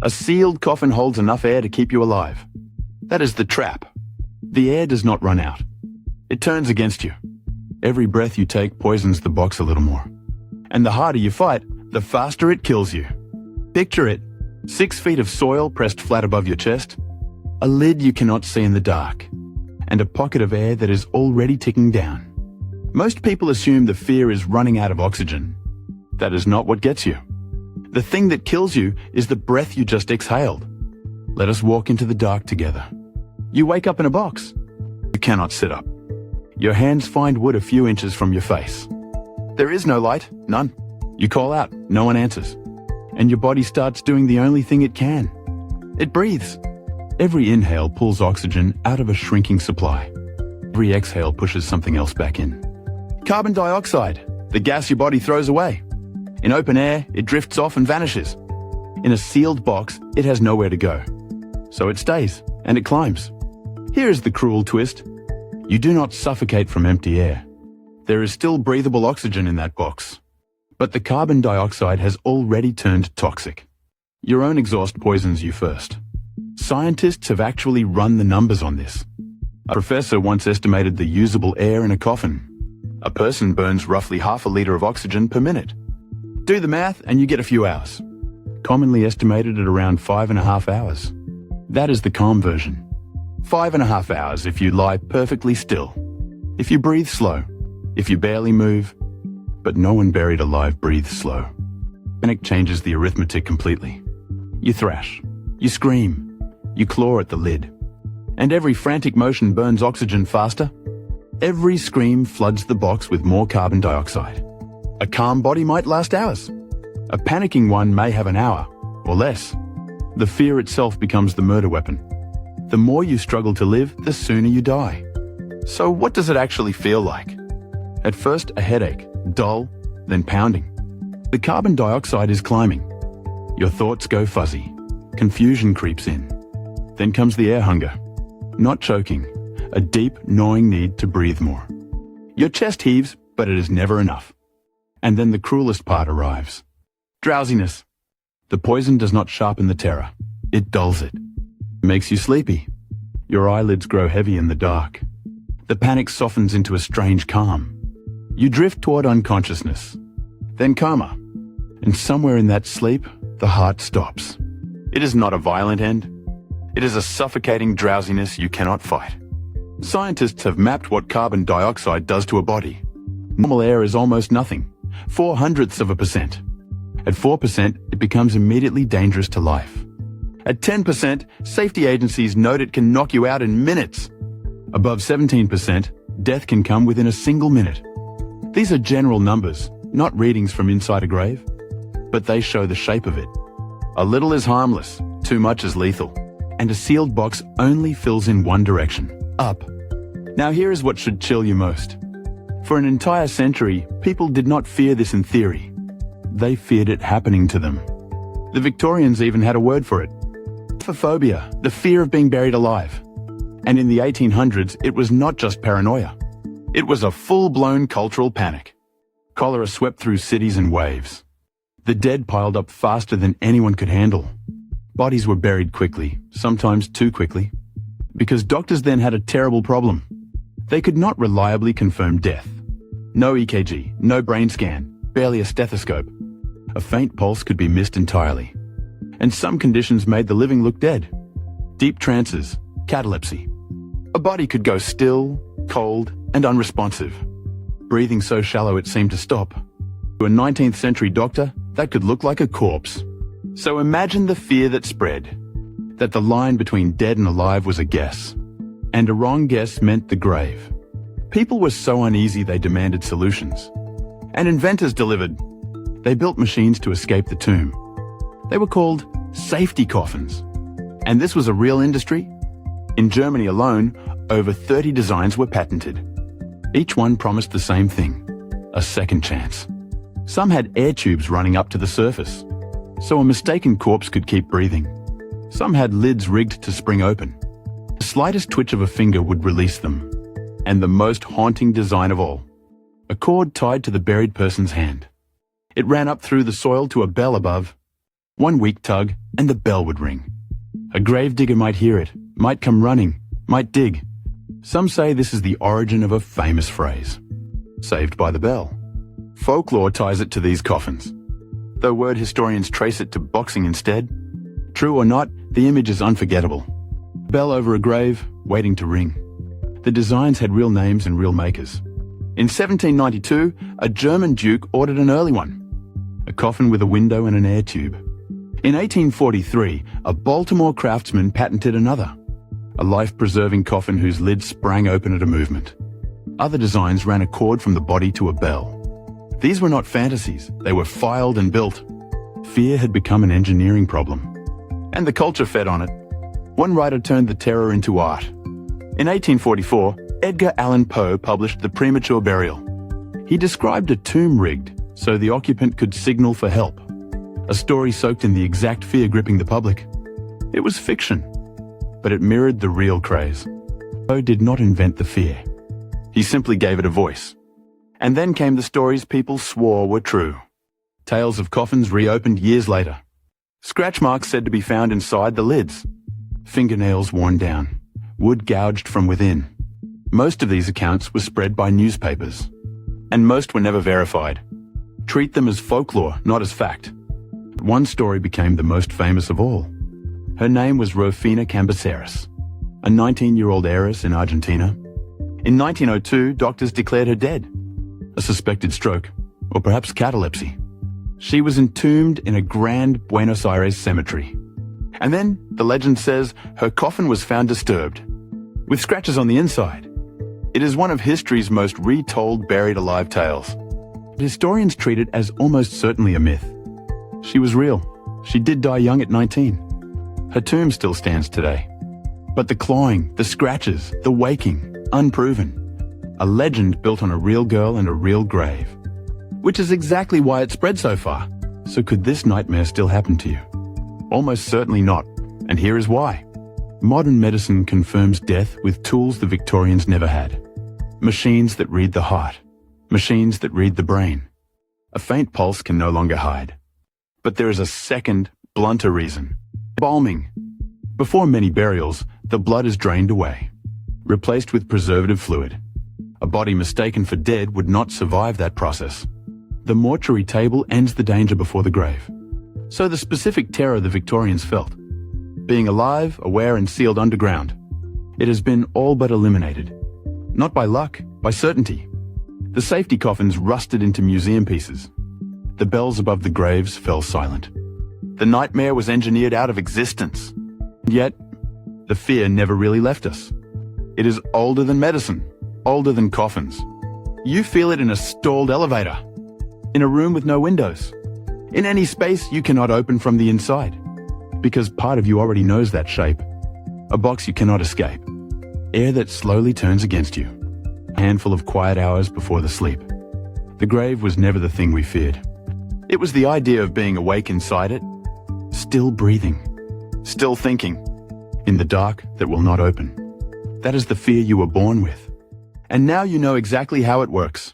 A sealed coffin holds enough air to keep you alive. That is the trap. The air does not run out. It turns against you. Every breath you take poisons the box a little more. And the harder you fight, the faster it kills you. Picture it. 6 feet of soil pressed flat above your chest, a lid you cannot see in the dark, and a pocket of air that is already ticking down. Most people assume the fear is running out of oxygen. That is not what gets you. The thing that kills you is the breath you just exhaled. Let us walk into the dark together. You wake up in a box. You cannot sit up. Your hands find wood a few inches from your face. There is no light, none. You call out, no one answers. And your body starts doing the only thing it can. It breathes. Every inhale pulls oxygen out of a shrinking supply. Every exhale pushes something else back in. Carbon dioxide, the gas your body throws away. In open air, it drifts off and vanishes. In a sealed box, it has nowhere to go. So it stays, and it climbs. Here is the cruel twist. You do not suffocate from empty air. There is still breathable oxygen in that box. But the carbon dioxide has already turned toxic. Your own exhaust poisons you first. Scientists have actually run the numbers on this. A professor once estimated the usable air in a coffin. A person burns roughly half a liter of oxygen per minute. Do the math and you get a few hours. Commonly estimated at around 5.5 hours. That is the calm version. 5.5 hours if you lie perfectly still. If you breathe slow. If you barely move. But no one buried alive breathes slow. Panic changes the arithmetic completely. You thrash. You scream. You claw at the lid. And every frantic motion burns oxygen faster. Every scream floods the box with more carbon dioxide. A calm body might last hours. A panicking one may have an hour, or less. The fear itself becomes the murder weapon. The more you struggle to live, the sooner you die. So what does it actually feel like? At first, a headache, dull, then pounding. The carbon dioxide is climbing. Your thoughts go fuzzy. Confusion creeps in. Then comes the air hunger. Not choking, a deep, gnawing need to breathe more. Your chest heaves, but it is never enough. And then the cruelest part arrives. Drowsiness. The poison does not sharpen the terror. It dulls it. It makes you sleepy. Your eyelids grow heavy in the dark. The panic softens into a strange calm. You drift toward unconsciousness, then coma, and somewhere in that sleep, the heart stops. It is not a violent end. It is a suffocating drowsiness you cannot fight. Scientists have mapped what carbon dioxide does to a body. Normal air is almost nothing, 0.04%. At 4%, it becomes immediately dangerous to life. At 10%, safety agencies note it can knock you out in minutes. Above 17%, death can come within a single minute. These are general numbers, not readings from inside a grave, but they show the shape of it. A little is harmless, too much is lethal, and a sealed box only fills in one direction, up. Now here is what should chill you most. For an entire century, people did not fear this in theory. They feared it happening to them. The Victorians even had a word for it. Phobia, the fear of being buried alive. And in the 1800s, it was not just paranoia. It was a full-blown cultural panic. Cholera swept through cities in waves. The dead piled up faster than anyone could handle. Bodies were buried quickly, sometimes too quickly, because doctors then had a terrible problem. They could not reliably confirm death. No EKG, no brain scan, barely a stethoscope. A faint pulse could be missed entirely. And some conditions made the living look dead. Deep trances, catalepsy. A body could go still, cold, and unresponsive. Breathing so shallow it seemed to stop. To a 19th century doctor, that could look like a corpse. So imagine the fear that spread. That the line between dead and alive was a guess. And a wrong guess meant the grave. People were so uneasy they demanded solutions. And inventors delivered. They built machines to escape the tomb. They were called safety coffins. And this was a real industry. In Germany alone, over 30 designs were patented. Each one promised the same thing, a second chance. Some had air tubes running up to the surface, so a mistaken corpse could keep breathing. Some had lids rigged to spring open. The slightest twitch of a finger would release them. And the most haunting design of all, a cord tied to the buried person's hand. It ran up through the soil to a bell above, One weak tug, and the bell would ring. A gravedigger might hear it, might come running, might dig. Some say this is the origin of a famous phrase, saved by the bell. Folklore ties it to these coffins, though word historians trace it to boxing instead. True or not, the image is unforgettable. Bell over a grave, waiting to ring. The designs had real names and real makers. In 1792, a German duke ordered an early one, a coffin with a window and an air tube. In 1843, a Baltimore craftsman patented another, a life-preserving coffin whose lid sprang open at a movement. Other designs ran a cord from the body to a bell. These were not fantasies, they were filed and built. Fear had become an engineering problem, and the culture fed on it. One writer turned the terror into art. In 1844, Edgar Allan Poe published The Premature Burial. He described a tomb rigged so the occupant could signal for help, a story soaked in the exact fear gripping the public. It was fiction, but it mirrored the real craze. Poe did not invent the fear. He simply gave it a voice. And then came the stories people swore were true. Tales of coffins reopened years later. Scratch marks said to be found inside the lids. Fingernails worn down. Wood gouged from within. Most of these accounts were spread by newspapers. And most were never verified. Treat them as folklore, not as fact. One story became the most famous of all. Her name was Rufina Cambaceres, a 19-year-old heiress in Argentina. In 1902, doctors declared her dead. A suspected stroke, or perhaps catalepsy. She was entombed in a grand Buenos Aires cemetery. And then, the legend says, her coffin was found disturbed, with scratches on the inside. It is one of history's most retold buried alive tales. Historians treat it as almost certainly a myth. She was real. She did die young at 19. Her tomb still stands today. But the clawing, the scratches, the waking, unproven. A legend built on a real girl and a real grave. Which is exactly why it spread so far. So could this nightmare still happen to you? Almost certainly not, and here is why. Modern medicine confirms death with tools the Victorians never had. Machines that read the heart. Machines that read the brain. A faint pulse can no longer hide. But there is a second, blunter reason. Embalming. Before many burials, the blood is drained away, replaced with preservative fluid. A body mistaken for dead would not survive that process. The mortuary table ends the danger before the grave. So the specific terror the Victorians felt, being alive, aware and sealed underground, it has been all but eliminated. Not by luck, by certainty. The safety coffins rusted into museum pieces. The bells above the graves fell silent. The nightmare was engineered out of existence. Yet, the fear never really left us. It is older than medicine, older than coffins. You feel it in a stalled elevator, in a room with no windows, in any space you cannot open from the inside, because part of you already knows that shape. A box you cannot escape. Air that slowly turns against you. A handful of quiet hours before the sleep. The grave was never the thing we feared. It was the idea of being awake inside it, still breathing, still thinking, in the dark that will not open. That is the fear you were born with. And now you know exactly how it works.